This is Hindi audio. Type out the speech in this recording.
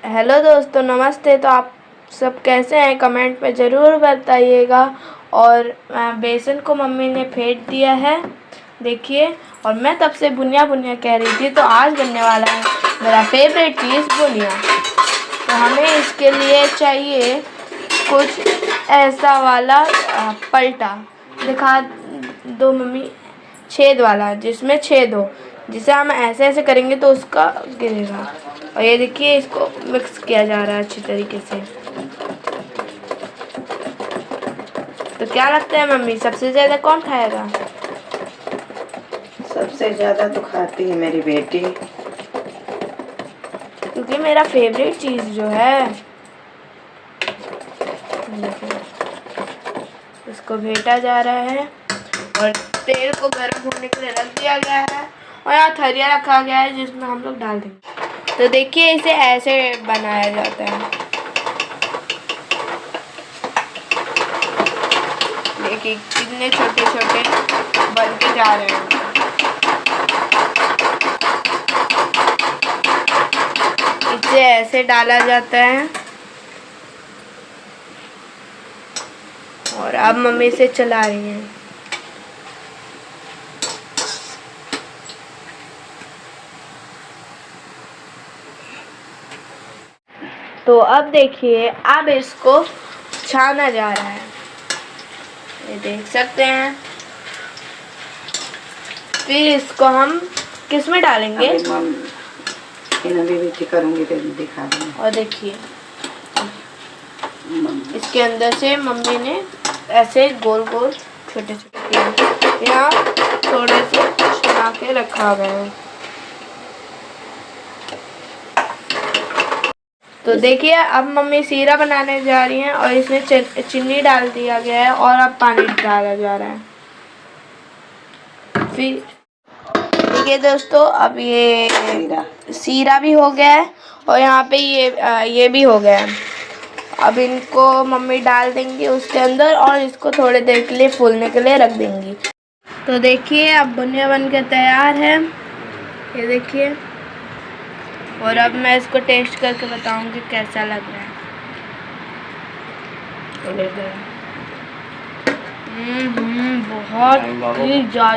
हेलो दोस्तों, नमस्ते। तो आप सब कैसे हैं? कमेंट में ज़रूर बताइएगा। और बेसन को मम्मी ने फेंट दिया है, देखिए। और मैं तब से बुनिया बुनिया कह रही थी, तो आज बनने वाला है मेरा फेवरेट चीज़ बुनिया। तो हमें इसके लिए चाहिए कुछ ऐसा वाला पलटा। दिखा दो मम्मी, छेद वाला, जिसमें छेद हो, जिसे हम ऐसे ऐसे करेंगे तो उसका गिरेगा। और ये देखिए, इसको मिक्स किया जा रहा है अच्छी तरीके से। तो क्या लगता है मम्मी, सबसे ज़्यादा कौन खाएगा? सबसे ज़्यादा तो खाती है मेरी बेटी, क्योंकि मेरा फेवरेट चीज़ जो है, इसको भेटा जा रहा है और तेल को गर्म होने के लिए रख दिया गया है। और यहाँ थरिया रखा गया है जिसमें हम लोग डाल देंगे। तो देखिए, इसे ऐसे बनाया जाता है। देखिए कितने छोटे छोटे बनते जा रहे हैं। इसे ऐसे डाला जाता है और अब मम्मी इसे चला रही हैं। तो अब देखिए, अब इसको छाना जा रहा है, ये देख सकते हैं। फिर इसको हम किस में डालेंगे? बेटी करूँगी तो दिखा दूँगी। और देखिए, इसके अंदर से मम्मी ने ऐसे गोल गोल छोटे छोटे किए, यहाँ थोड़े से बना के रखा गया है। तो देखिए, अब मम्मी सीरा बनाने जा रही हैं और इसमें चीनी डाल दिया गया है और अब पानी डाला जा रहा है। फिर देखिए दोस्तों, अब ये सीरा भी हो गया है और यहाँ पे ये भी हो गया है। अब इनको मम्मी डाल देंगी उसके अंदर और इसको थोड़ी देर के लिए फूलने के लिए रख देंगी। तो देखिए, अब बुनिया बन के तैयार है, ये देखिए। और अब मैं इसको टेस्ट करके बताऊंगी कैसा लग रहा है। बहुत ही ज़्यादा